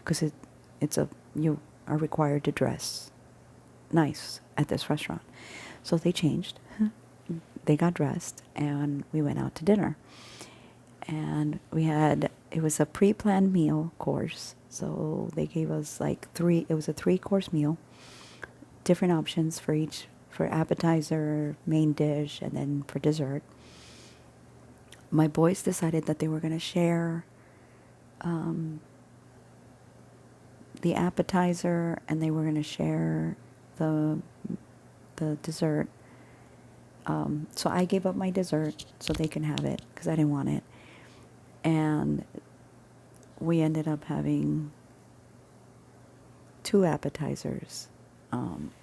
because you are required to dress nice at this restaurant. So they changed. They got dressed, and we went out to dinner. And it was a pre-planned meal course. So they gave us like it was a 3-course meal, different options for each, for appetizer, main dish, and then for dessert. My boys decided that they were going to share the appetizer, and they were going to share the dessert. So I gave up my dessert so they can have it, because I didn't want it. And we ended up having 2 appetizers,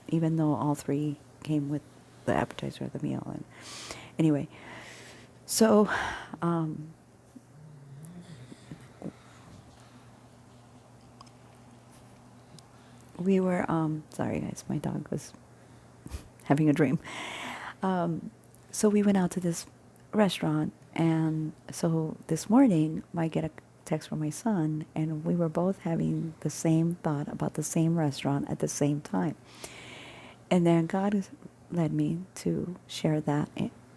even though all 3 came with the appetizer of the meal. And anyway, so we were, sorry guys, my dog was having a dream. So we went out to this restaurant, and so this morning I get a text from my son, and we were both having the same thought about the same restaurant at the same time. And then God led me to share that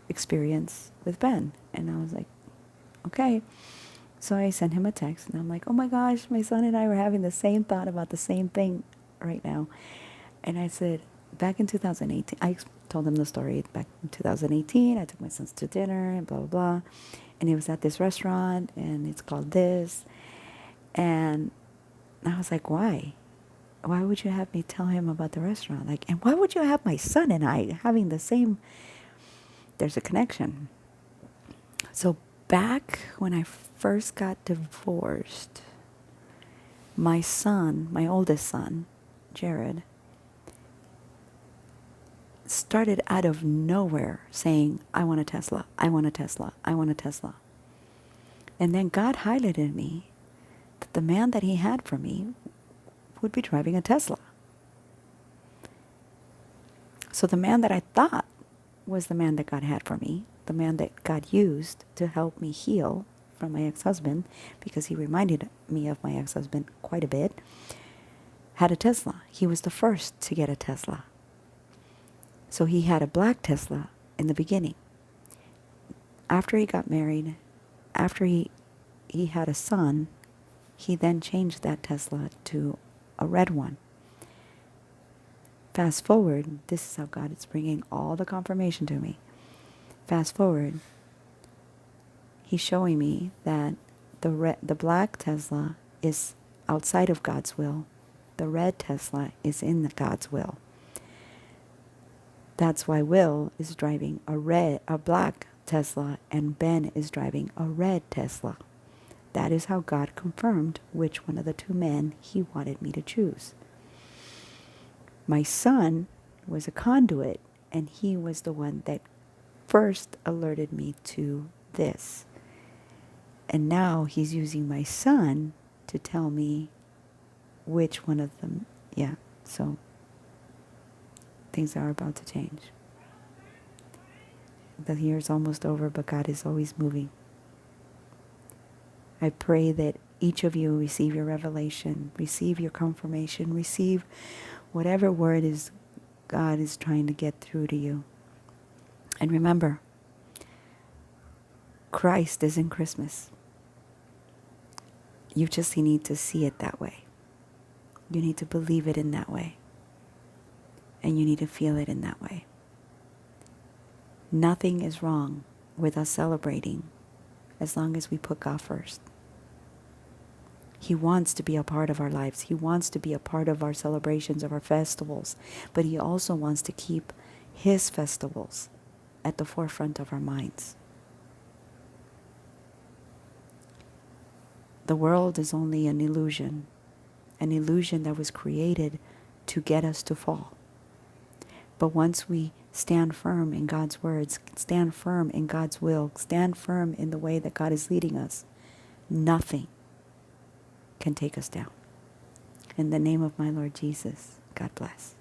experience with Ben. And I was like, okay. So I sent him a text, and I'm like, oh my gosh, my son and I were having the same thought about the same thing right now. And I said, back in 2018, I told him the story. Back in 2018, I took my sons to dinner and blah, blah, blah. And it was at this restaurant, and it's called this. And I was like, why? Why would you have me tell him about the restaurant? Like, and why would you have my son and I having the same? There's a connection. So back when I first got divorced, my son, my oldest son, Jared, started out of nowhere saying, I want a Tesla, I want a Tesla, I want a Tesla. And then God highlighted me that the man that he had for me would be driving a Tesla. So the man that I thought was the man that God had for me, the man that God used to help me heal from my ex-husband, because he reminded me of my ex-husband quite a bit, had a Tesla. He was the first to get a Tesla. So he had a black Tesla in the beginning. After he got married, after he had a son, he then changed that Tesla to a red one. Fast forward, this is how God is bringing all the confirmation to me. Fast forward, he's showing me that the black Tesla is outside of God's will. The red Tesla is in God's will. That's why Will is driving a black Tesla, and Ben is driving a red Tesla. That is how God confirmed which one of the 2 men he wanted me to choose. My son was a conduit, and he was the one that first alerted me to this. And now he's using my son to tell me which one of them. Yeah, so things are about to change. The year's almost over, but God is always moving. I pray that each of you receive your revelation, receive your confirmation, receive whatever word is God is trying to get through to you. And remember, Christ is in Christmas. You just need to see it that way. You need to believe it in that way. And you need to feel it in that way. Nothing is wrong with us celebrating as long as we put God first. He wants to be a part of our lives. He wants to be a part of our celebrations, of our festivals. But he also wants to keep his festivals at the forefront of our minds. The world is only an illusion that was created to get us to fall. But once we stand firm in God's words, stand firm in God's will, stand firm in the way that God is leading us, nothing can take us down. In the name of my Lord Jesus, God bless.